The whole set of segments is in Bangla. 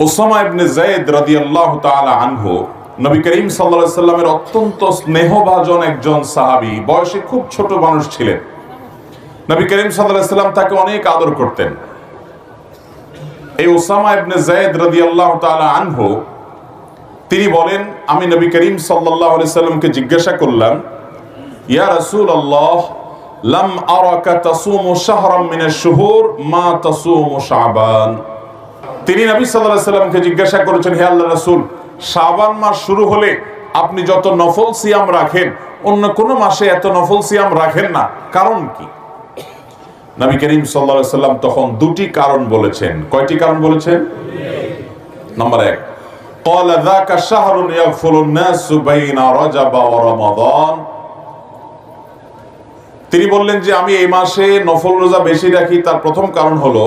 উসামা ইবনে যায়েদ রাদিয়াল্লাহু তাআলা আনহু নবী করিম সাল্লাল্লাহু আলাইহি সাল্লামের অত্যন্ত স্নেহভাজন একজন সাহাবী, বয়সে খুব ছোট মানুষ ছিলেন। নবী করিম সাল্লাল্লাহু আলাইহি সাল্লাম তাকে অনেক আদর করতেন। এই উসামা ইবনে যায়েদ রাদিয়াল্লাহু তাআলা আনহু তিনি বলেন, আমি নবী করিম সাল্লাল্লাহু আলাইহি সাল্লামকে জিজ্ঞাসা করলাম, ইয়া রাসূলুল্লাহ, লাম আরাকা তাসুমু শাহরাম মিনাশ শুহুর মা তাসুমু শাবান। তিনি নবী সাল্লাল্লাহু আলাইহি সাল্লামকে জিজ্ঞাসা করেছেন, হে আল্লাহর রাসূল, শাবান মাস শুরু হলে আপনি যত নফল সিয়াম রাখেন অন্য কোন মাসে এত নফল সিয়াম রাখেন না, কারণ কি? নবী করিম সাল্লাল্লাহু আলাইহি সাল্লাম তখন দুটি কারণ বলেছেন। কয়টি কারণ বলেছেন? নাম্বার 1, قال ذاك شهر يغفل الناس بين رجب ورمضان। তিনি বললেন যে আমি এই মাসে নফল রোজা বেশি রাখি, তার প্রথম কারণ হলো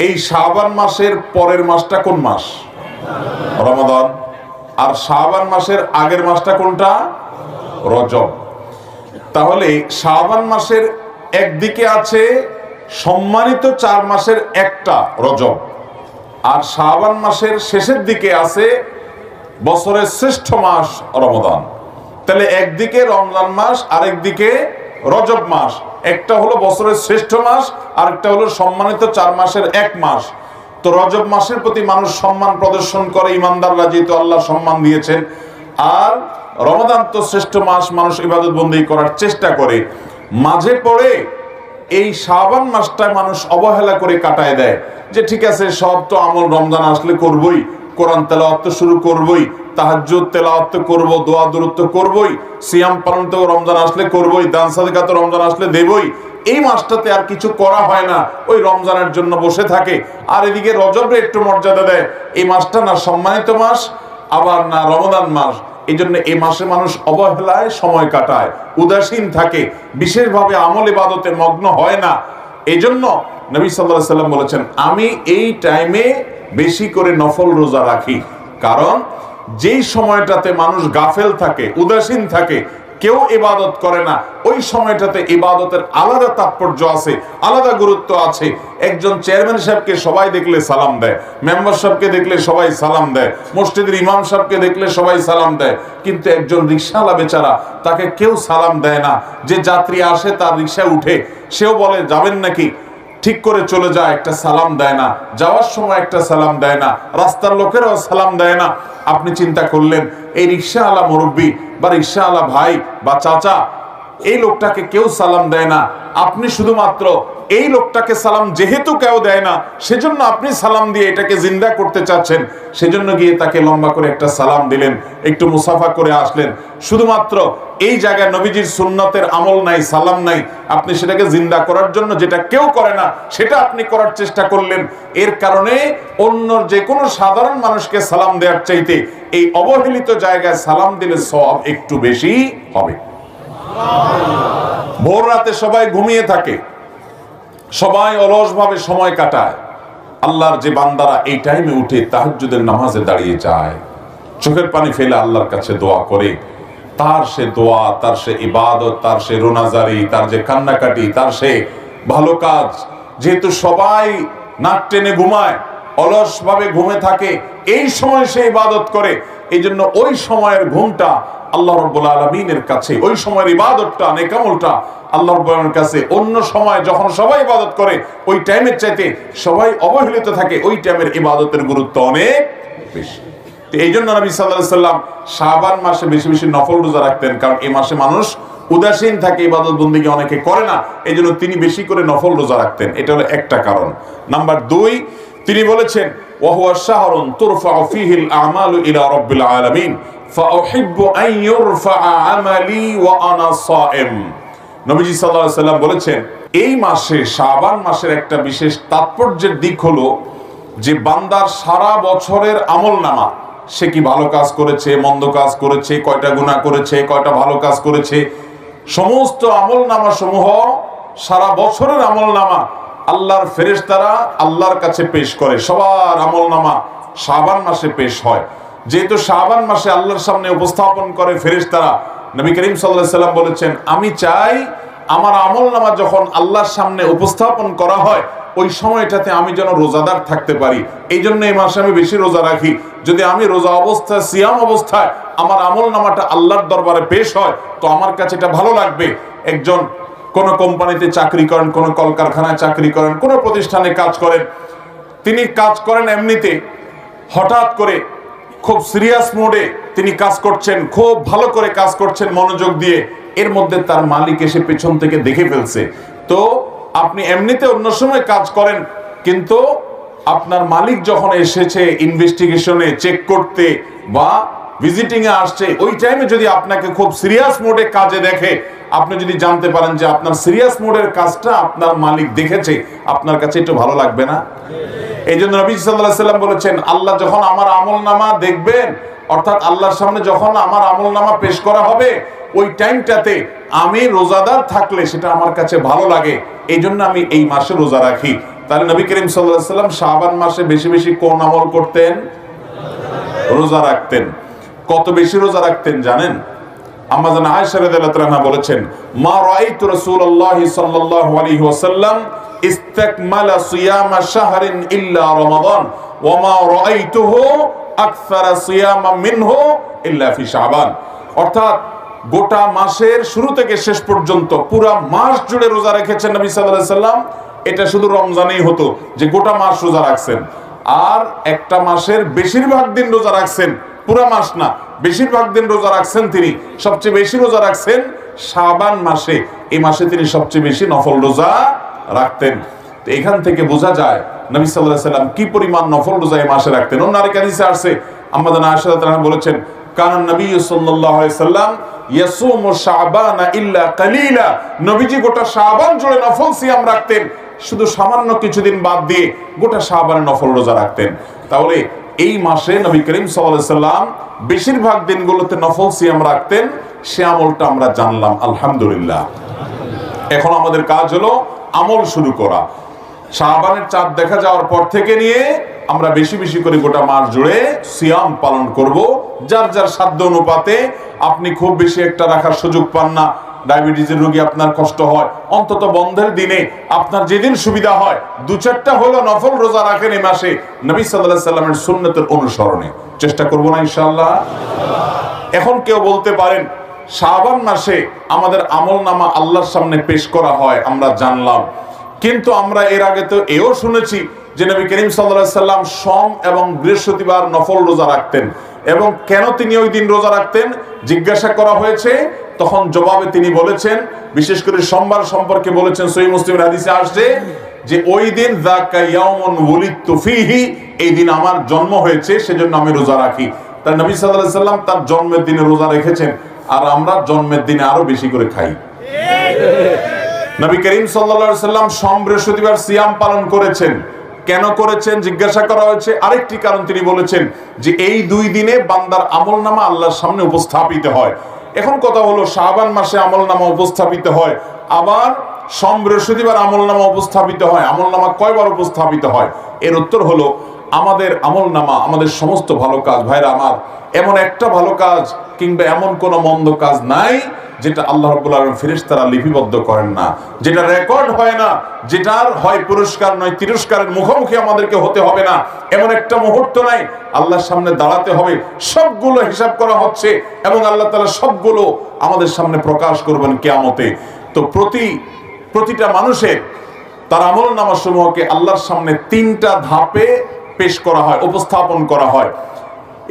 এই শাবান মাসের পরের মাসটা কোন মাস? রমাদান। আর শাবান মাসের আগের মাসটা কোনটা? রজব। তাহলে শাবান মাসের একদিকে আছে সম্মানিত 4 মাসের একটা রজব, আর শাবান মাসের শেষের দিকে আছে বছরের শ্রেষ্ঠ মাস রমাদান। তাহলে একদিকে রমজান মাস, আরেকদিকে রজব মাস। একটা হলো বছরের শ্রেষ্ঠ মাস, আরেকটা হলো সম্মানিত 4 মাসের এক মাস। তো রজব মাসের প্রতি মানুষ সম্মান প্রদর্শন করে, ইমানদাররা যেহেতু আল্লাহ সম্মান দিয়েছেন। আর রমাদান তো শ্রেষ্ঠ মাস, মানুষ ইবাদত বন্দেগী করার চেষ্টা করে। মাঝে পড়ে এই শাবান মাসটায় মানুষ অবহেলা করে কাটায় দেয়, যে ঠিক আছে সব তো আমল রমজান আসলে করবই, কোরআন তেলাওয়াত তো শুরু করবই, তাহাজ্জুদ তেলাওয়াত তো করব, দোয়া দুরূদ তো করবই, সিয়াম পালন তো রমজান আসলে করবই, দান সাদকা তো রমজান আসলে দেবই। এই মাসটাতে আর কিছু করা হয় না, ওই রমজানের জন্য বসে থাকে। আর এদিকে রজবে একটু মর্যাদা দেয়। এই মাসটা না সম্মানিত মাস, আবার না রমজান মাস। এই জন্য এই মাসে মানুষ অবহেলায় সময় কাটায়, উদাসীন থাকে, বিশেষভাবে আমল ইবাদতে মগ্ন হয় না। এই জন্য নবী সাল্লাল্লাহু আলাইহি সাল্লাম বলেছেন, আমি এই টাইমে বেশি করে নফল রোজা রাখি। কারণ যেই সময়টাতে মানুষ গাফেল থাকে, উদাসীন থাকে, কেউ ইবাদত করে না, ওই সময়টাতে ইবাদতের আলাদা তাৎপর্য আছে, আলাদা গুরুত্ব আছে। একজন চেয়ারম্যান সাহেবকে সবাই দেখলে সালাম দেয়, মেম্বার সাহেবকে দেখলে সবাই সালাম দেয়, মসজিদের ইমাম সাহেবকে দেখলে সবাই সালাম দেয়। কিন্তু একজন রিকশাওয়ালা বেচারা, তাকে কেউ সালাম দেয় না। যে যাত্রী আসে তার রিকশায় উঠে, সেও বলে যাবেন নাকি, ঠিক করে চলে যায়, একটা সালাম দেয় না। যাওয়ার সময় একটা সালাম দেয় না, রাস্তার লোকেরাও সালাম দেয় না। আপনি চিন্তা করলেন, এই রিকশাওয়ালা মুরব্বী বা রিকশাওয়ালা ভাই বা চাচা, এই লোকটাকে কেউ সালাম দেয় না। আপনি শুধুমাত্র এই লোকটাকে সালাম যেহেতু কেউ দেয় না, সেজন্য আপনি সালাম দিয়ে এটাকে জিন্দা করতে চাচ্ছেন। সেজন্য গিয়ে তাকে লম্বা করে একটা সালাম দিলেন, একটু মুসাফা করে আসলেন। শুধুমাত্র এই জায়গায় নবীজির সুন্নতের আমল নাই, সালাম নাই, আপনি সেটাকে জিন্দা করার জন্য যেটা কেউ করে না সেটা আপনি করার চেষ্টা করলেন। এর কারণে অন্য যে কোনো সাধারণ মানুষকে সালাম দেওয়ার চাইতে এই অবহেলিত জায়গায় সালাম দিলে সওয়াব একটু বেশি হবে। ভোর রাতে সবাই ঘুমিয়ে থাকে, সবাই অলসভাবে সময় কাটায়। আল্লাহর যে বান্দারা এই টাইমে উঠে তাহাজ্জুদের নামাজে দাঁড়িয়ে যায়, চোখের পানি ফেলে আল্লাহর কাছে দোয়া করে, তার সে দোয়া, তার সে ইবাদত, তার সে রোনাজারি, তার যে কান্নাকাটি, তার সে ভালো কাজ, যেহেতু সবাই নাক টেনে ঘুমায়, অলসভাবে ঘুমে থাকে, এই সময় সে ইবাদত করে। এই জন্য ওই সময়ের ঘুমটা আল্লাহ রাব্বুল আলামিনের কাছে, ওই সময়ের ইবাদতটা, নেকামলটা আল্লাহ রাব্বুল আলামিনের কাছে অন্য সময় যখন সবাই ইবাদত করে ওই টাইমের চাইতে সবাই অবহেলিত থাকে, ওই টাইমের ইবাদতের গুরুত্ব অনেক বেশি। এই জন্য নবী সাল্লাল্লাহু আলাইহি সাল্লাম শাবান মাসে বেশি বেশি নফল রোজা রাখতেন, কারণ এই মাসে মানুষ উদাসীন থাকে, ইবাদত বন্দেগী অনেকে করে না। এই জন্য তিনি বেশি করে নফল রোজা রাখতেন। এটা হলো একটা কারণ। নাম্বার 2, তিনি বলেছেন, ওয়াহুয়া শাহরুন তুরফাউ ফীহিল আমালু ইলা রাব্বিল আলামিন ফাউহিব্বু আন ইউরফাআ আমালি ওয়া আনা সাইম। নবীজি সাল্লাল্লাহু আলাইহি সাল্লাম বলেছেন, এই মাসে শাবান মাসের একটা বিশেষ তাৎপর্যের দিক হলো যে বান্দার সারা বছরের আমলনামা, সে কি ভালো কাজ করেছে, মন্দ কাজ করেছে, কয়টা গুনাহ করেছে, কয়টা ভালো কাজ করেছে, সমস্ত আমলনামা সমূহ, সারা বছরের আমলনামা আল্লাহর ফেরেশতারা আল্লাহর কাছে পেশ করে। সবার আমলনামা শাবান মাসে পেশ হয়। যেহেতু শাবান মাসে আল্লাহর সামনে উপস্থাপন করে ফেরেশতারা, নবী করিম সাল্লাল্লাহু আলাইহি সাল্লাম বলেছেন, আমি চাই আমার আমলনামা যখন আল্লাহর সামনে উপস্থাপন করা হয়, ওই সময়টাতে আমি যেন রোজাদার থাকতে পারি। এই জন্য এই মাসে আমি বেশি রোজা রাখি। যদি আমি রোজা অবস্থায়, সিয়াম অবস্থায় আমার আমল নামাটা আল্লাহর দরবারে পেশ হয়, তো আমার কাছে এটা ভালো লাগবে। একজন কোন কোম্পানিতে চাকরি করেন, কোন কলকারখানায় চাকরি করেন, কোন প্রতিষ্ঠানে কাজ করেন, তিনি কাজ করেন এমনিতে, হঠাৎ করে খুব সিরিয়াস মোডে তিনি কাজ করছেন, খুব ভালো করে কাজ করছেন মনোযোগ দিয়ে, এর মধ্যে তার মালিক এসে পেছন থেকে দেখে ফেলছে। তো আপনি এমনিতে অন্য সময় কাজ করেন, কিন্তু আপনার মালিক যখন এসেছে ইনভেস্টিগেশনে চেক করতে বা ভিজিটিং এ আসছে, ওই টাইমে যদি আপনাকে খুব সিরিয়াস মোডে কাজে দেখে, আপনি যদি জানতে পারেন যে আপনার সিরিয়াস মোডের কাজটা আপনার মালিক দেখেছে, আপনার কাছে একটু ভালো লাগবে না? এই জন্য নবী সাল্লাল্লাহু আলাইহি সাল্লাম বলেছেন, আল্লাহ যখন আমার আমলনামা দেখবেন, অর্থাৎ আল্লাহর সামনে যখন আমার আমলনামা পেশ করা হবে, ওই টাইমটাতে আমি রোজাদার থাকলে সেটা আমার কাছে ভালো লাগে। এই জন্য আমি এই মাসে রোজা রাখি। তাহলে নবী করিম সাল্লাল্লাহু আলাইহি সাল্লাম শাবান মাসে বেশি বেশি কোন আমল করতেন? রোজা রাখতেন। কত বেশি রোজা রাখতেন জানেন? আম্মা জান আয়েশা রাদিয়াল্লাহু আনহা বলেছেন, মা রাআইতু রাসূলুল্লাহ সাল্লাল্লাহু আলাইহি ওয়াসাল্লাম ইসতাকমালা সিয়ামা শাহরিন ইল্লা রমাদান ওয়া মা রাআইতুহু আকসারা সিয়ামা মিনহু ইল্লা ফি শাবান। অর্থাৎ গোটা মাসের শুরু থেকে শেষ পর্যন্ত পুরো মাস জুড়ে রোজা রেখেছেন নবী সাল্লাল্লাহু আলাইহি সাল্লাম। এটা শুধু রমজানেই হতো যে গোটা মাস রোজা রাখছেন, আর একটা মাসের বেশিরভাগ দিন রোজা রাখছেন, পুরো মাস না, বেশিরভাগ দিন রোজা রাখছেন তিনি। সবচেয়ে বেশি রোজা রাখছেন শাবান মাসে। এই মাসে তিনি সবচেয়ে বেশি নফল রোজা রাখতেন। তো এখান থেকে বোঝা যায় নবী সাল্লাল্লাহু আলাইহি সাল্লাম কি পরিমাণ নফল রোজা এই মাসে রাখতেন। অন্য আরেক হাদিসে আসছে, আম্মা জান আয়েশা রাদিয়াল্লাহু আনহা বলেছেন, কানান নবী সাল্লাল্লাহু আলাইহি সাল্লাম ইয়াসুমু শাবানা ইল্লা কালিলা। নবীজি গোটা শাবান জুড়ে নফল সিয়াম রাখতেন, শুধু সামান্য কিছুদিন বাদ দিয়ে গোটা শাবানে নফল রোজা রাখতেন। তাহলে এই মাসে নবী করিম সাল্লাল্লাহু আলাইহি সাল্লাম বেশিরভাগ দিনগুলোতে নফল সিয়াম রাখতেন। সে আমলটা আমরা জানলাম, আলহামদুলিল্লাহ। এখন আমাদের কাজ হলো আমল শুরু করা। শাবানের চাঁদ দেখা যাওয়ার পর থেকে নিয়ে আমরা বেশি বেশি করে গোটা মাস জুড়ে সিয়াম পালন করব। যার যার সাধ্য অনুপাতে। আপনি খুব বেশি একটা রাখার সুযোগ পান না, ডায়াবেটিসের রোগী, আপনার কষ্ট হয়, অন্তত বন্ধের দিনে আপনার যেদিন সুবিধা হয় 2-4টা হলো নফল রোজা রাখেন এই মাসে, নবী সাল্লাল্লাহু আলাইহি সাল্লামের সুন্নতের অনুসরণে। চেষ্টা করব না ইনশাআল্লাহ? এখন কেউ বলতে পারেন, শাবান মাসে আমাদের আমলনামা আল্লাহর সামনে পেশ করা হয়, আমরা জানলাম, কিন্তু আমরা এর আগে তো এও শুনেছি যে নবী করিম সাল্লাল্লাহু আলাইহি সাল্লাম সোম এবং বৃহস্পতিবার নফল রোজা রাখতেন। এবং কেন তিনি ওই দিন রোজা রাখতেন জিজ্ঞাসা করা হয়েছে, তখন জবাবে তিনি বলেছেন, বিশেষ করে সোমবার সম্পর্কে বলেছেন, সহিহ মুসলিমের হাদিসে আসছে যে ওই দিন যাকা ইয়াউমুন ওয়ালিদতু ফীহি, এই দিন আমার জন্ম হয়েছে, সেজন্য আমি রোজা রাখি। তার নবী সাল্লাল্লাহু আলাইহি সাল্লাম তার জন্মের দিনে রোজা রেখেছেন, আর আমরা জন্মের দিনে আরো বেশি করে খাই। নবী করিম সাল্লাল্লাহু আলাইহি সাল্লাম সোম বৃহস্পতিবার সিয়াম পালন করেছেন। কেন করেছেন জিজ্ঞাসা করা হয়েছে। আরেকটি কারণ তিনি বলেছেন যে এই 2 দিনে বান্দার আমলনামা আল্লাহর সামনে উপস্থাপিত হয়। এখন কথা হলো, শাবান মাসে আমলনামা উপস্থাপিত হয়, আবার সোম বৃহস্পতিবার আমলনামা উপস্থাপিত হয়। আমলনামা কয়বার উপস্থাপিত হয়? এর উত্তর হলো, আমাদের আমলনামা, আমাদের সমস্ত ভালো কাজ, ভাইরা আমার, এমন একটা ভালো কাজ কিংবা এমন কোন মন্দ কাজ নাই যেটা আল্লাহ রাব্বুল আলামিন ফেরেশতারা লিপিবদ্ধ করেন না, যেটা রেকর্ড হয় না, যেটার হয় পুরস্কার নয় তিরস্কারের মুখোমুখি আমাদেরকে হতে হবে না। এমন একটা মুহূর্ত নাই, আল্লাহর সামনে দাঁড়াতে হবে, সবগুলো হিসাব করা হচ্ছে এবং আল্লাহ তাআলা সবগুলো আমাদের সামনে প্রকাশ করবেন কিয়ামতে। তো প্রতিটা মানুষের তার আমলনামা সমূহকে আল্লাহর সামনে 3টা ধাপে পেশ করা হয়, উপস্থাপন করা হয়।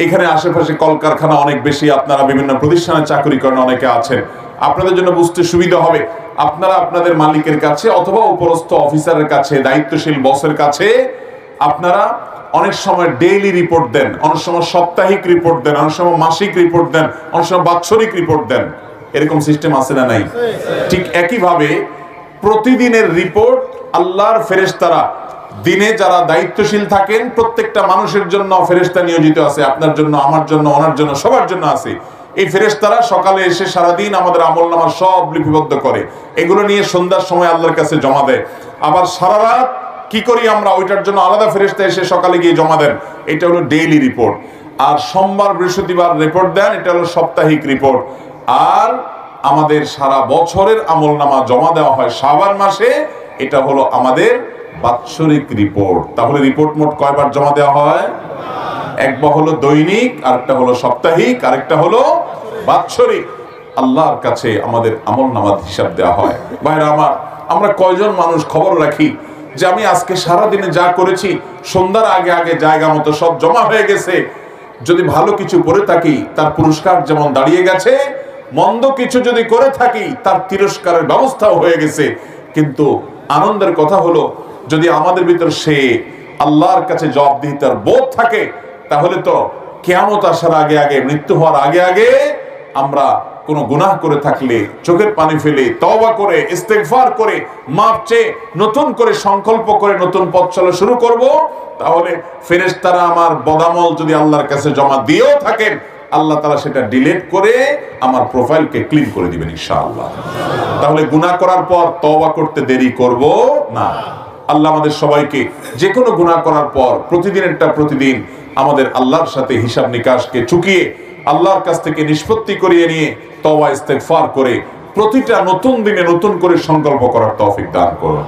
এখানে আশেপাশে কলকারখানা অনেক বেশি, আপনারা বিভিন্ন প্রতিষ্ঠানে চাকরি করেন, অনেকে আছেন, আপনাদের জন্য বুঝতে সুবিধা হবে। আপনারা আপনাদের মালিকের কাছে অথবা উপরস্থ অফিসারের কাছে, দায়িত্বশীল বসের কাছে আপনারা অনেক সময় ডেইলি রিপোর্ট দেন, অনেক সময় সাপ্তাহিক রিপোর্ট দেন, অনেক সময় মাসিক রিপোর্ট দেন, অনেক সময় বাৎসরিক রিপোর্ট দেন। এরকম সিস্টেম আছে না নাই? ঠিক একইভাবে প্রতিদিনের রিপোর্ট আল্লাহর ফেরেশতারা, দিনে যারা দায়িত্বশীল থাকেন, প্রত্যেকটা মানুষের জন্য ফেরেশতা নিয়োজিত আছে, আপনার জন্য, আমার জন্য, ওনার জন্য, সবার জন্য আছে। এই ফেরেশতারা সকালে এসে সারাদিন আমাদের আমলনামা সব লিপিবদ্ধ করে, এগুলো নিয়ে সন্ধ্যার সময় আল্লাহর কাছে জমা দেয়। আবার সারা রাত কি করি আমরা, ওইটার জন্য আলাদা ফেরেশতা এসে সকালে গিয়ে জমা দেন। এটা হলো ডেইলি রিপোর্ট। আর সোমবার বৃহস্পতিবার রিপোর্ট দেন, এটা হলো সাপ্তাহিক রিপোর্ট। আর আমাদের সারা বছরের আমলনামা জমা দেওয়া হয় শাবান মাসে, এটা হলো আমাদের বাৎসরিক রিপোর্ট। তাহলে রিপোর্ট মোট কয়বার জমা দেওয়া হয়? একবার হলো দৈনিক, আরেকটা হলো সাপ্তাহিক, আরেকটা হলো বাৎসরিক। আল্লাহর কাছে আমাদের আমলনামার হিসাব দেওয়া হয়। ভাইরা আমার, আমরা কয়জন মানুষ খবর রাখি যে আমি আজকে সারাদিনে যা করেছি সন্ধ্যার আগে আগে জায়গা মতো সব জমা হয়ে গেছে। যদি ভালো কিছু করে থাকি তার পুরস্কার যেমন দাঁড়িয়ে গেছে, মন্দ কিছু যদি করে থাকি তার তিরস্কারের ব্যবস্থাও হয়ে গেছে। কিন্তু আনন্দের কথা হলো, যদি আমাদের ভিতর সে আল্লাহর কাছে জবাবদিহিতার বোধ থাকে, তাহলে তো কিয়ামত আসার আগে আগে, মৃত্যু হওয়ার আগে আগে আমরা কোনো গুনাহ করে থাকলে চোখের পানি ফেলে তওবা করে ইস্তেগফার করে মাপ চেয়ে নতুন করে সংকল্প করে নতুন পথ চলা শুরু করব। তাহলে ফেরেশতারা আমার বদামল যদি আল্লাহর কাছে জমা দিয়েও থাকেন, আল্লাহ তাআলা সেটা ডিলিট করে আমার প্রোফাইলকে ক্লিন করে দিবেন ইনশাআল্লাহ। তাহলে গুনাহ করার পর তওবা করতে দেরি করব না। আল্লাহ আমাদের সবাইকে যে কোনো গুনাহ করার পর প্রতিদিনেরটা প্রতিদিন আমাদের আল্লাহর সাথে হিসাব নিকাশকে চুকিয়ে আল্লাহর কাছ থেকে নিষ্পত্তি করিয়ে নিয়ে তওবা ইস্তেগফার করে প্রতিটা নতুন দিনে নতুন করে সংকল্প করার তৌফিক দান করুন।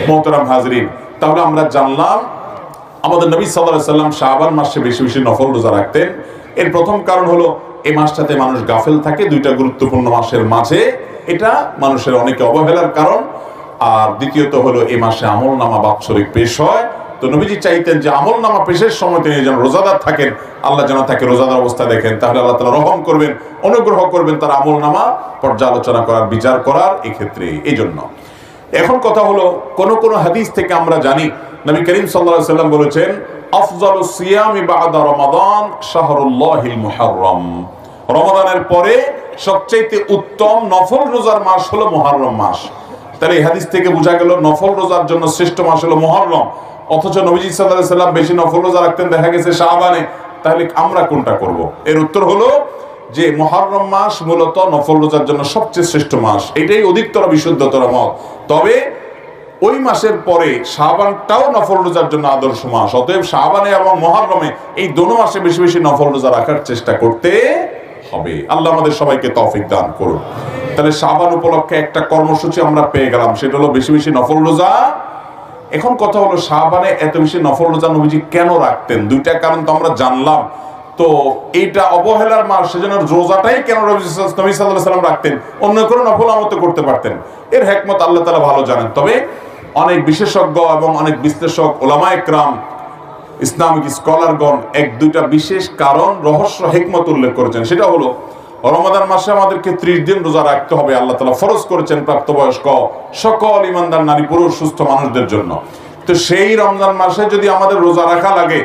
মোহতারাম হাজরিন, তাহলে আমরা জানলাম আমাদের নবী সাল্লাল্লাহু আলাইহি সাল্লাম শাবান মাসে বেশি বেশি নফল রোজা রাখতেন। এর প্রথম কারণ হলো এই মাসটাতে মানুষ গাফেল থাকে, দুইটা গুরুত্বপূর্ণ মাসের মাঝে এটা মানুষের অনেকে অবহেলার কারণ। আর দ্বিতীয়ত হলো এই মাসে আমলনামা বাৎসরিক পেশ হয়। তো নবীজি চাইতেন যে আমলনামা পেশের সময় তিনি যেন রোজাদার থাকেন, আল্লাহ যেন তাকে রোজাদার অবস্থা দেখেন, তাহলে আল্লাহ তাআলা রহম করবেন, অনুগ্রহ করবেন তার আমলনামা পর্যালোচনা করার, বিচার করার এক্ষেত্রে। এই জন্য এখন কথা হলো, কোন কোন হাদিস থেকে আমরা জানি নবী করিম সাল্লাল্লাহু আলাইহি সাল্লাম বলেছেন, আফজালুস সিয়ামি বা'দা রমাদান শাহরুল্লাহিল মুহাররম। রমাদানের পরে সবচেয়ে উত্তম নফল রোজার মাস হলো মুহররম মাস। তাহলে এই হাদিস থেকে বোঝা গেল নফল রোজার জন্য শ্রেষ্ঠ মাস হলো মুহররম। অথচ নবীজি সাল্লাল্লাহু আলাইহি সাল্লাম বেশি নফল রোজা রাখতেন দেখা গেছে শাবানে। তাহলে আমরা কোনটা করব? এর উত্তর হলো যে মুহররম মাস মূলত নফল রোজার জন্য সবচেয়ে শ্রেষ্ঠ মাস, এটাই অধিকতর বিশুদ্ধতর মত। তবে ওই মাসের পরে শাবানটাও নফল রোজার জন্য আদর্শ মাস। অতএব শাবানে এবং মুহররমে এই দোনো মাসে বেশি বেশি নফল রোজা রাখার চেষ্টা করতে হবে। আল্লাহ আমাদের সবাইকে তৌফিক দান করুন। তাহলে শাবান উপলক্ষে একটা কর্মসূচি আমরা পেয়ে গেলাম, সেটা হলো বেশি বেশি নফল রোজা। এখন কথা হলো শাবানে এত বেশি নফল রোজা নবীজি কেন রাখতেন? দুইটা কারণ তো আমরা জানলাম। তো এইটা অবহেলার মাস, সেজন্য রোজাটাই কেন নবী সাল্লাল্লাহু আলাইহি সাল্লাম রাখতেন? অন্য কোনো নফল আমল তো করতে পারতেন। এর হিকমত আল্লাহ তাআলা ভালো জানেন। তবে অনেক বিশেষজ্ঞ এবং অনেক বিশ্লেষক, ওলামায়ে কেরাম, ইসলামিক স্কলারগণ এক দুইটা বিশেষ কারণ, রহস্য, হিকমত উল্লেখ করেছেন। সেটা হলো রমাদান মাসে আমাদেরকে 30 দিন রোজা রাখতে হবে। আল্লাহ তাআলা ফরজ করেছেন প্রাপ্তবয়স্ক সকল ঈমানদার নারী পুরুষ সুস্থ মানুষদের জন্য। তো সেই রমজান মাসে যদি আমাদের রোজা রাখা লাগে,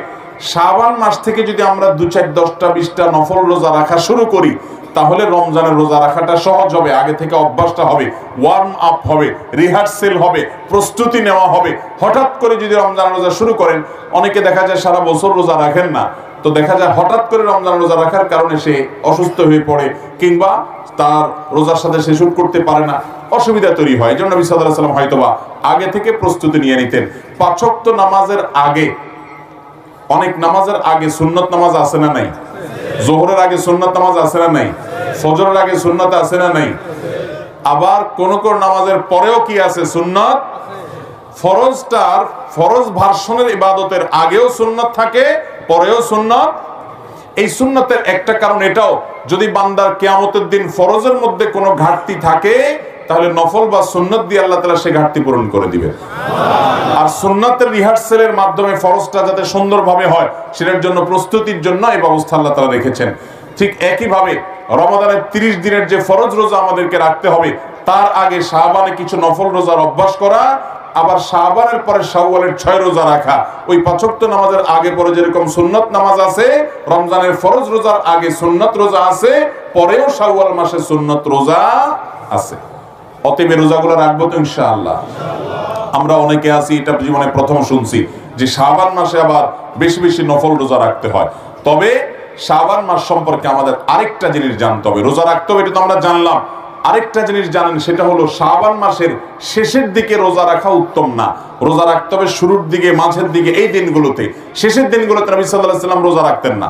শাবান মাস থেকে যদি আমরা 2, 4, 10টা 20টা নফল রোজা রাখা শুরু করি, তাহলে রমজানের রোজা রাখাটা সহজ হবে। আগে থেকে অভ্যাসটা হবে, ওয়ার্ম আপ হবে, রিহার্সেল হবে, প্রস্তুতি নেওয়া হবে। হঠাৎ করে যদি রমজান রোজা শুরু করেন, অনেকে দেখা যায় সারা বছর রোজা রাখেন না, তো দেখা যায় হঠাৎ করে রমজান রোজা রাখার কারণে সে অসুস্থ হয়ে পড়ে, কিংবা তার রোজার সাথে সে শুরু করতে পারে না, অসুবিধা তৈরি হয়। এই জন্য নবী সাল্লাল্লাহু আলাইহি সাল্লাম হয়তোবা আগে থেকে প্রস্তুতি নিয়ে নিতেন। 5 ওয়াক্ত নামাজের আগে, অনেক নামাজের আগে সুন্নত নামাজ আছে না নাই? যোহরের আগে সুন্নত নামাজ আছে না নাই? ফজরের আগে সুন্নত আছে না নাই? আবার কোন কোন নামাজের পরেও কি আছে? সুন্নত। ফরজটার, ফরজ ভার্সনের ইবাদতের আগেও সুন্নত থাকে, পরেও সুন্নত। এই সুন্নতের একটা কারণ এটাও, যদি বান্দার কিয়ামতের দিন ফরজের মধ্যে কোনো ঘাটতি থাকে, তাহলে নফল বা সুন্নত দিয়ে আল্লাহ তাআলা সেই ঘাটতি পূরণ করে দিবেন। আর সুন্নতের রিহার্সেলের মাধ্যমে ফরজটা যাতে সুন্দরভাবে হয়, সেটার জন্য প্রস্তুতির জন্য এই ব্যবস্থা আল্লাহ তাআলা রেখেছেন। ঠিক একইভাবে রমাদানের 30 দিনের যে ফরজ রোজা আমাদেরকে রাখতে হবে, তার আগে শাবানে কিছু নফল রোজার অভ্যাস করা, আবার শাবানের পরে শাওয়ালের 6 রোজা রাখা। ওই 5 ওয়াক্ত নামাজের আগে পরে যেরকম সুন্নত নামাজ আছে, রমজানের ফরজ রোজার আগে সুন্নত রোজা আছে, পরেও শাওয়াল মাসে সুন্নত রোজা আছে। অতএব রোজাগুলো রাখবো তো ইনশাআল্লাহ। আমরা অনেকে আছি, এটা জীবনে প্রথম শুনছি যে শাবান মাসে আবার বেশি বেশি নফল রোজা রাখতে হয়। তবে শাবান মাস সম্পর্কে আমাদের আরেকটা জিনিস জানতে হবে। রোজা রাখতে হবে এটা তো আমরা জানলাম, আরেকটা জিনিস জানেন, সেটা হলো শাবান মাসের শেষের দিকে রোজা রাখা উত্তম না। রোজা রাখতে হবে শুরুর দিকে, মাঝের দিকে, এই দিনগুলোতে। শেষের দিনগুলোতে নবী সাল্লাল্লাহু আলাইহি সাল্লাম রোজা রাখতেন না।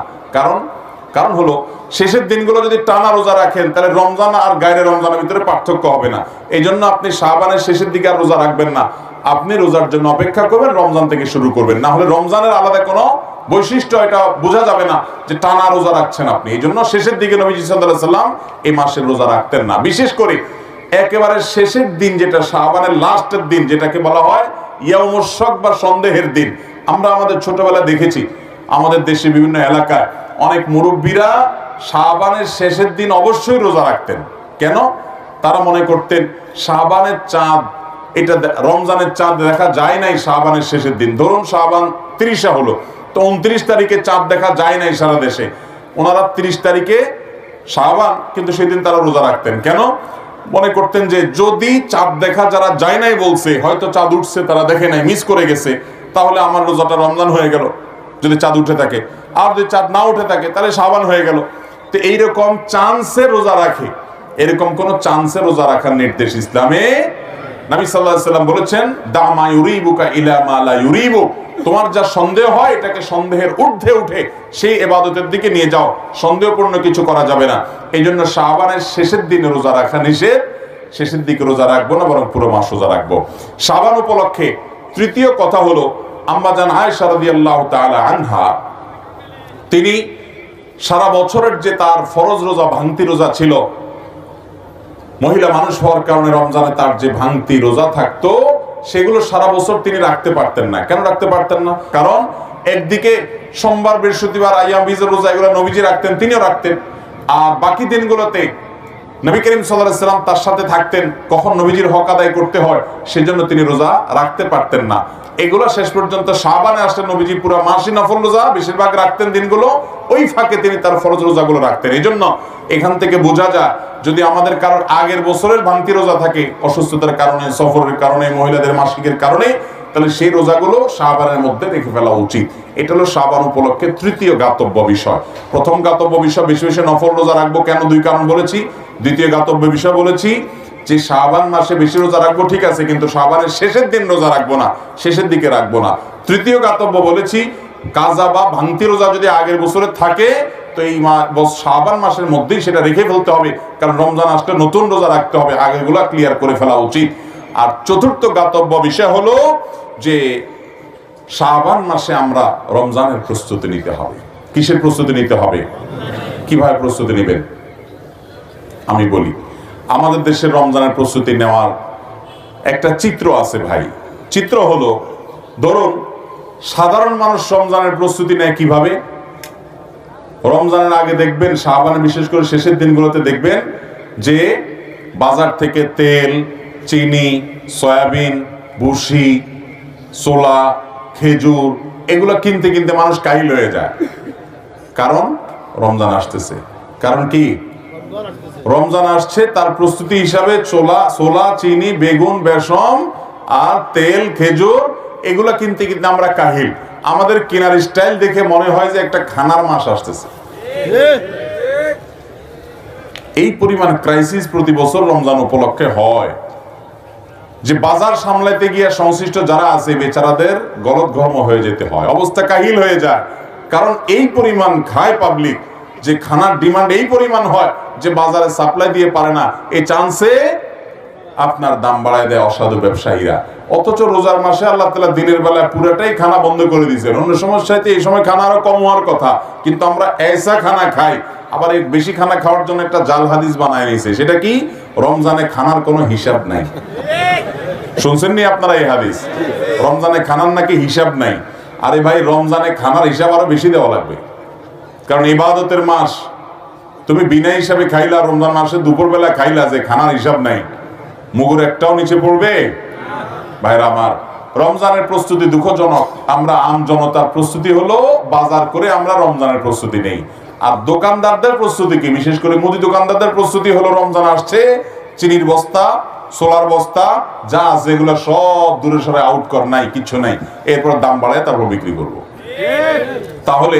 কারণ হলো শেষের দিনগুলো যদি টানা রোজা রাখেন, তাহলে রমজান আর গায়রে রমজানের ভিতরে পার্থক্য হবে না। এই জন্য আপনি শাবানের শেষের দিকে আর রোজা রাখবেন না, আপনি রোজার জন্য অপেক্ষা করবেন, রমজান থেকে শুরু করবেন। না হলে রমজানের আলাদা কোনো বৈশিষ্ট্য এটা বোঝা যাবে না যে টানা রোজা রাখছেন আপনি। এই জন্য শেষের দিকে নবীজি সাল্লাল্লাহু আলাইহি সাল্লাম এই মাসের রোজা রাখতেন না। বিশেষ করে একেবারে শেষের দিন, যেটা শাবানের লাস্টের দিন, যেটাকে বলা হয় ইয়াউমুশ শক বা সন্দেহের দিন। আমরা আমাদের ছোটবেলায় দেখেছি আমাদের দেশে বিভিন্ন এলাকায় অনেক মুরব্বীরা শাবানের শেষের দিন অবশ্যই রোজা রাখতেন। কেন? তারা মনে করতেন শাবানের চাঁদ, এটা রমজানের চাঁদ দেখা যায় নাই শাবানের শেষের দিন। ধরুন শাবান 30 হলো, তো 29 তারিখে চাঁদ দেখা যায় নাই সারা দেশে, ওনারা 30 তারিখে শাবান, কিন্তু সেদিন তারা রোজা রাখতেন। কেন? মনে করতেন যে যদি চাঁদ দেখা যারা যায় নাই বলছে, হয়তো চাঁদ উঠছে তারা দেখে নাই, মিস করে গেছে, তাহলে আমার রোজাটা রমজান হয়ে গেল যদি চাঁদ উঠে থাকে। আর যদি চাঁদ না উঠে থাকে তাহলে শাবান হয়ে গেল। তো এইরকম চান্সে রোজা রাখে, এরকম কোন চান্সে রোজা রাখার নির্দেশ ইসলামে। নবী সাল্লাল্লাহু আলাইহি সাল্লাম বলেছেন, দা মা ইউরিবুকা ইলা মা লা ইউরিবুক, তোমার যা সন্দেহ হয় এটাকে সন্দেহের ঊর্ধ্বে উঠে সেই ইবাদতের দিকে নিয়ে যাও, সন্দেহপূর্ণ কিছু করা যাবে না। এই জন্য শাবানের শেষের দিনে রোজা রাখা নিষেধ। শেষের দিকে রোজা রাখবো না, বরং পুরো মাস রোজা রাখবো। শাবান উপলক্ষে তৃতীয় কথা হলো, আম্মা জান আয়েশা রাদিয়াল্লাহু তাআলা আনহা, তিনি সারা বছরের যে তার ফরজ রোজা, ভাঙতি রোজা ছিল, মহিলা মানুষ হওয়ার কারণে রমজানে তার যে ভাঙতি রোজা থাকতো সেগুলো সারা বছর তিনি রাখতে পারতেন না। কেন রাখতে পারতেন না? কারণ একদিকে সোমবার, বৃহস্পতিবার, আইয়াম বীজের রোজা এগুলো নবীজি রাখতেন, তিনিও রাখতেন। আর বাকি দিনগুলোতে নবী করিম সাল্লাল্লাহু আলাইহি সাল্লাম তার সাথে থাকতেন, কখন নবীজির হক আদায় করতে হয় সেজন্য তিনি রোজা রাখতে পারতেন না। এগুলো শেষ পর্যন্ত শাবানে আসলে নবীজি পুরো মাসই নফল রোজা বেশিরভাগ রাখতেন দিনগুলো, ওই ফাঁকে তিনি তার ফরজ রোজাগুলো রাখতেন। এই জন্য এখান থেকে বোঝা যায়, যদি আমাদের কারোর আগের বছরের ভাঙতি রোজা থাকে, অসুস্থতার কারণে, সফরের কারণে, মহিলাদের মাসিকের কারণে, তাহলে সেই রোজাগুলো শাবানের মধ্যে রেখে ফেলা উচিত। এটা হলো শাবান উপলক্ষে তৃতীয় জ্ঞাতব্য বিষয়। প্রথম জ্ঞাতব্য বিষয়, বেশি বেশি নফল রোজা রাখবো। কেন? দুই কারণ বলেছি। দ্বিতীয় জ্ঞাতব্য বিষয় বলেছি যে শাবান মাসে বেশি রোজা রাখবো, ঠিক আছে, কিন্তু শাবানের শেষের দিন রোজা রাখবো না, শেষের দিকে রাখবো না। তৃতীয় জ্ঞাতব্য বলেছি, কাজা বা ভাঙতি রোজা যদি আগের বছরে থাকে তো এই শাবান মাসের মধ্যেই সেটা রেখে ফেলতে হবে, কারণ রমজান আসলে নতুন রোজা রাখতে হবে, আগেরগুলা ক্লিয়ার করে ফেলা উচিত। আর চতুর্থ জ্ঞাতব্য বিষয় হলো যে শাবান মাসে আমরা রমজানের প্রস্তুতি নিতে হবে। কিসের প্রস্তুতি নিতে হবে? কিভাবে প্রস্তুতি নেবেন আমি বলি। আমাদের দেশের রমজানের প্রস্তুতি নেওয়ার একটা চিত্র আছে ভাই। চিত্র হলো, ধরুন সাধারণ মানুষ রমজানের প্রস্তুতি নেয় কিভাবে। রমজানের আগে দেখবেন, শাবানের বিশেষ করে শেষের দিনগুলোতে দেখবেন যে বাজার থেকে তেল, চিনি, সয়াবিন, ভুসি, ছোলা, খেজুর এগুলো কিনতে কিনতে মানুষ কাহিল হয়ে যায়। কারণ রমজান আসতেছে। কারণ কি? রমজান আসছে, তার প্রস্তুতি হিসাবে ছোলা, চিনি, বেগুন, বেসম আর তেল, খেজুর এগুলা কিনতে কিনতে আমরা কাহিল। আমাদের কেনার স্টাইল দেখে মনে হয় যে একটা খানার মাস আসতেছে। এই পরিমাণ ক্রাইসিস প্রতি বছর রমজান উপলক্ষে হয় যে বাজার সামলাইতে গিয়ে সংশ্লিষ্ট যারা আছে বেচারাদের গলদঘর্ম হয়ে যেতে হয়, অবস্থা কাহিল হয়ে যায়। কারণ এই পরিমাণ খায় পাবলিক যে খানার ডিমান্ড এই পরিমাণ হয় যে বাজারে সাপ্লাই দিয়ে পারে না। এই চান্সে আপনার দাম বাড়ায় দেয় অসাধু ব্যবসায়ীরা। অথচ রোজার মাসে আল্লাহ তাআলা দিনের বেলায় পুরোটাই খানা বন্ধ করে দিয়েছেন। অন্য সমস্যাতে এই সময় খানা আরো কম হওয়ার কথা, কিন্তু আমরা এসা খানা খাই। আবার এই বেশি খানা খাওয়ার জন্য একটা জাল হাদিস বানায় নিয়েছে। সেটা কি? রমজানে খানার কোনো হিসাব নাই। শুনছেন নি আপনারা এই হাদিস? রমজানে খানার নাকি হিসাব নাই। আরে ভাই, রমজানে খানার হিসাব আরো বেশি দেওয়া লাগবে, কারণ ইবাদতের মাস। তুমি বিনা হিসাবে খাইলা, রমজান মাসে দুপুরবেলা খাইলা, যে খানার হিসাব নাই, মুগুর একটাও নিচে পড়বে? ভাইরা আমার, রমজানের প্রস্তুতি দুঃখজনক। আমরা আম জনতার প্রস্তুতি হলো বাজার করে আমরা রমজানের প্রস্তুতি নেই। আর দোকানদারদের প্রস্তুতি কি? বিশেষ করে মুদি দোকানদারদের প্রস্তুতি হলো রমজান আসছে, চিনির বস্তা, সোলার বস্তা যা আছে এগুলো সব দূরে সরে আউট কর, নাই কিচ্ছু নাই, এরপর দাম বাড়ায় তারপর বিক্রি করবো। তাহলে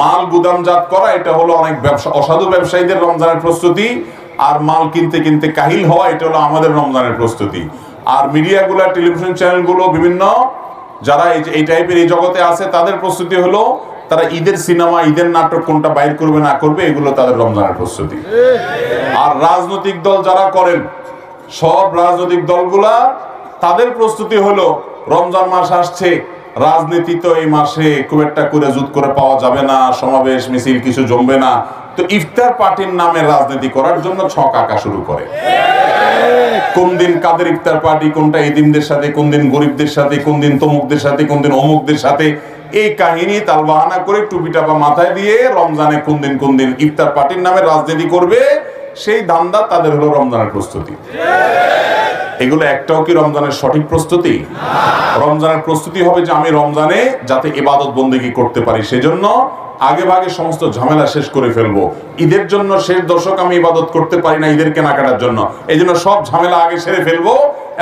মাল গুদামজাত করা এটা হলো অনেক অসাধু ব্যবসায়ীদের রমজানের প্রস্তুতি। আর মাল কিনতে কিনতে কাহিল হওয়া এটা হলো আমাদের রমজানের প্রস্তুতি। আর মিডিয়াগুলো, টেলিভিশন চ্যানেলগুলো, বিভিন্ন যারা এই টাইপের এই জগতে আছে তাদের প্রস্তুতি হলো তারা ঈদের সিনেমা, ঈদের নাটক কোনটা বাইর করবে না করবে, এগুলো তাদের রমজানের প্রস্তুতি। আর রাজনৈতিক দল যারা করেন, সব রাজনৈতিক দলগুলা তাদের প্রস্তুতি হলো রমজান মাস আসছে, রাজনীতি তো এই মাসে খুব একটা করে জুত করে পাওয়া যাবে না, সমাবেশ মিছিল কিছু জমবে না, তো ইফতার পার্টির নামে রাজনীতি করার জন্য ছক আঁকা শুরু করে। কোন দিন কাদের ইফতার পার্টি, কোনটা এতিমদের সাথে, কোন দিন গরিবদের সাথে, কোন দিন তমুকদের সাথে, কোন দিন অমুকদের সাথে, এই কাহিনী তালবাহানা করে টুপি টাপা মাথায় দিয়ে রমজানে কোন দিন ইফতার পার্টির নামে রাজনীতি করবে, সেই ধান্দা তাদের হলো রমজানের প্রস্তুতি। এগুলো একটাও কি রমজানের সঠিক প্রস্তুতি? রমজানের প্রস্তুতি হবে যে আমি রমজানে যাতে ইবাদত বন্দেগী করতে পারি, সেজন্য আগে ভাগে সমস্ত ঝামেলা শেষ করে ফেলবো। ঈদের জন্য শেষ দশক আমি ইবাদত করতে পারি না ঈদের কেনাকাটার জন্য, এই জন্য সব ঝামেলা আগে সেরে ফেলবো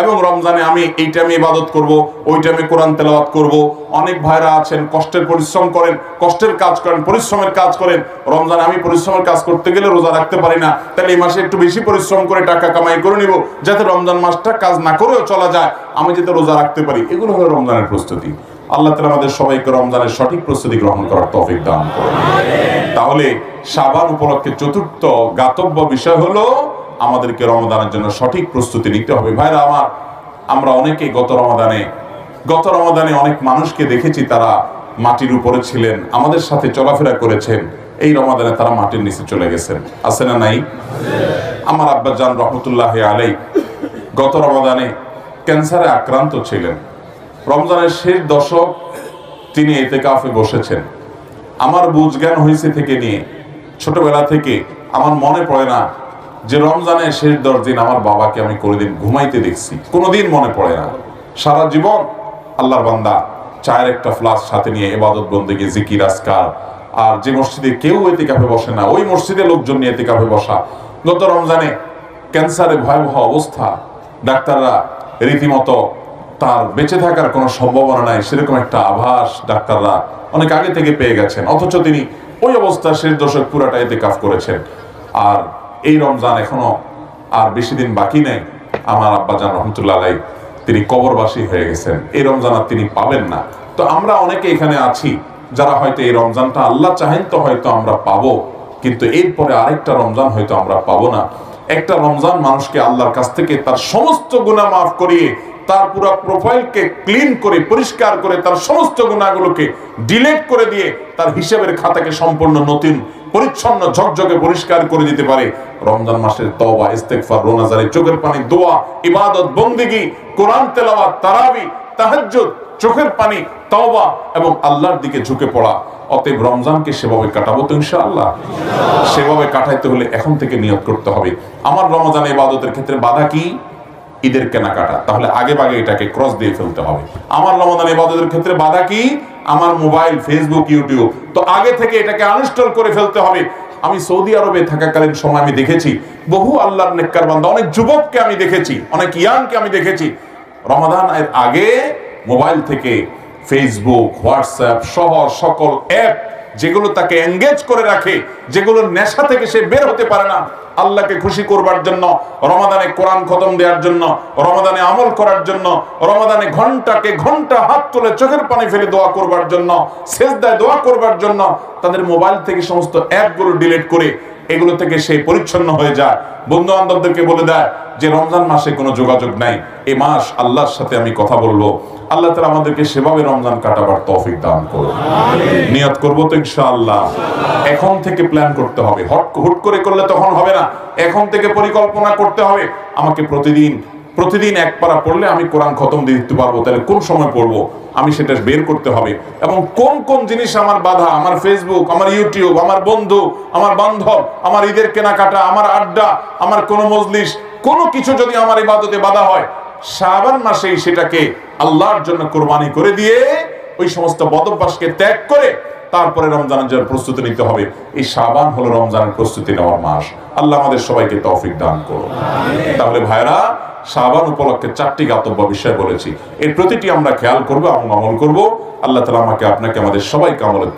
এবং রমজানে আমি এই টাইমে ইবাদত করব, ওই টাইমে কোরআন তেলাওয়াত করব। অনেক ভাইরা আছেন কষ্টের পরিশ্রম করেন, কষ্টের কাজ করেন, পরিশ্রমের কাজ করেন। রমজানে আমি পরিশ্রমের কাজ করতে গেলে রোজা রাখতে পারি না, তাহলে এই মাসে একটু বেশি পরিশ্রম করে টাকা কামাই করে নিব, যাতে রমজান মাসটা কাজ না করেও চলা যায়, আমি যাতে রোজা রাখতে পারি। এগুলো হলো রমজানের প্রস্তুতি। আল্লাহ তাআলা আমাদের সবাইকে রমজানের সঠিক প্রস্তুতি গ্রহণ করার তৌফিক দান করুন। তাহলে শাবান উপলক্ষে চতুর্থ গাতব্য বিষয় হলো আমাদেরকে রমজানের জন্য সঠিক প্রস্তুতি নিতে হবে। ভাইরা আমার, আমরা অনেকেই গত রমাদানে অনেক মানুষকে দেখেছি, তারা মাটির উপরে ছিলেন, আমাদের সাথে চলাফেরা করেছেন, এই রমাদানে তারা মাটির নিচে চলে গেছেন। আছে না নাই? আমার আব্বা জান রহমতুল্লাহ আলাইহি গত রমাদানে ক্যান্সারে আক্রান্ত ছিলেন। রমজানের শেষ দশক তিনি ইতিকাফে বসেছেন। আমার বুঝ জ্ঞান হয়েছে থেকে নিয়ে ছোটবেলা থেকে আমার মনে পড়ে না যে রমজানের শেষ 10 দিন আমার বাবাকে আমি কোনোদিন ঘুমাইতে দেখছি, কোনোদিন মনে পড়ে না। সারা জীবন আল্লাহর বান্দা চায়ের একটা ফ্লাস্ক সাথে নিয়ে ইবাদত বন্দেগী, জিকির, আজকার, আর যে মসজিদে কেউ ইতিকাফে বসে না ওই মসজিদে লোকজন নিয়ে ইতিকাফে বসা। গত রমজানে ক্যান্সারে ভয়াবহ অবস্থা, ডাক্তাররা রীতিমতো তার বেঁচে থাকার কোনো সম্ভাবনা নাই সেরকম একটা আভাস ডাক্তাররা অনেক আগে থেকে পেয়ে গেছেন, অথচ তিনি ওই অবস্থা শেষ দশক পুরাটা ইতিকাফ করেছেন। আর এই রমজান এখনো আর বেশি দিন বাকি নেই, আমার আব্বাজান রহমতুল্লাহ আলাইহি তিনি কবরবাসী হয়ে গেছেন। এই রমজান আর তিনি পাবেন না। তো আমরা অনেকে এখানে আছি যারা হয়তো এই রমজানটা আল্লাহ চাহেন তো হয়তো আমরা পাবো, কিন্তু এরপরে আরেকটা রমজান হয়তো আমরা পাবো না। একটা রমজান মানুষকে আল্লাহর কাছ থেকে তার সমস্ত গুনাহ মাফ করিয়ে, তার পুরো প্রোফাইলকে ক্লিন করে, পরিষ্কার করে, তার সমস্ত গুনাহগুলোকে ডিলিট করে দিয়ে তার হিসাবের খাতাকে সম্পূর্ণ নতুন, পরিচ্ছন্ন, ঝকঝকে পরিষ্কার করে দিতে পারে। রমজান মাসের তওবা, ইস্তেগফার, রোনাজারি, চোখের পানি, দোয়া, ইবাদত, বন্দেগী, কোরআন তেলাওয়াত, তারাবি, তাহাজ্জুদ, চোখের পানি, তওবা এবং আল্লাহর দিকে ঝুঁকে পড়া। অতএব রমজানকে সেভাবে কাটাবো তো ইনশাআল্লাহ। সেভাবে কাটাইতে হলে এখন থেকে নিয়ত করতে হবে। আমার রমজান ইবাদতের ক্ষেত্রে বাধা কি? ঈদের কেনাকাটা, তাহলে আগে ভাগে এটাকে ক্রস দিয়ে ফেলতে হবে। আমার রমজান ইবাদতের ক্ষেত্রে বাধা কি? আমার মোবাইল, ফেসবুক, ইউটিউব, তো আগে থেকে এটাকে আনইনস্টল করে ফেলতে হবে। আমি সৌদি আরবে থাকাকালীন সময় আমি দেখেছি বহু আল্লাহর নেককার বান্দা, অনেক যুবককে আমি দেখেছি, অনেক ইয়াংকে আমি দেখেছি রমাদান এর আগে মোবাইল থেকে ফেসবুক, হোয়াটসঅ্যাপ সহ সকল অ্যাপ যেগুলো তাকে এঙ্গেজ করে রাখে, যেগুলোর নেশা থেকে সে বের হতে পারে না, আল্লাহকে খুশি করবার জন্য, রমাদানে কোরআন খতম দেওয়ার জন্য, রমাদানে আমল করার জন্য, রমাদানে ঘন্টাকে ঘন্টা হাত তুলে চোখের পানি ফেলে দোয়া করবার জন্য, সেজদায় দোয়া করবার জন্য তাদের মোবাইল থেকে সমস্ত অ্যাপগুলো ডিলিট করে এগুলো থেকে সে পরিচ্ছন্ন হয়ে যায়। বন্ধু বান্ধবদেরকে বলে দেয় যে রমজান মাসে কোনো যোগাযোগ নাই, এই মাস আল্লাহর সাথে আমি কথা বলবো। আল্লাহ তাআলা আমাদেরকে সেভাবে রমজান কাটাবার তৌফিক দান করুন। নিয়ত করবো তো ইনশাআল্লাহ। এখন থেকে প্ল্যান করতে হবে, হুট করে করলে তখন হবে না। এখন থেকে পরিকল্পনা করতে হবে, আমাকে প্রতিদিন এক পারা পড়লে আমি কোরআন খতম দিয়ে দিতে পারবো, তাহলে কোন সময় পড়বো আমি সেটা বের করতে হবে। এবং কোন কোন জিনিস আমার বাধা, আমার ফেসবুক, আমার ইউটিউব, আমার বন্ধু, আমার বান্ধব, আমার ঈদের কেনাকাটা, আমার আড্ডা, আমার কোনো মজলিস, কোনো কিছু যদি আমার ইবাদতে বাধা হয়, শাবান মাসেই সেটাকে আল্লাহর জন্য কোরবানি করে দিয়ে ওই সমস্ত বদভ্যাসকে ত্যাগ করে তারপরে রমজানের জন্য প্রস্তুতি নিতে হবে। এই শাবান হলো রমজানের প্রস্তুতি নেওয়ার মাস। আল্লাহ আমাদের সবাইকে তৌফিক দান করুন। তাহলে ভাইরা, শাবান উপলক্ষে 4টি গাতব্য বিষয় বলেছি, এর প্রতিটি আমরা খেয়াল করবো এবং আমল করবো। আল্লাহ তাআলা আমাকে, আপনাকে, আমাদের সবাইকে আমলের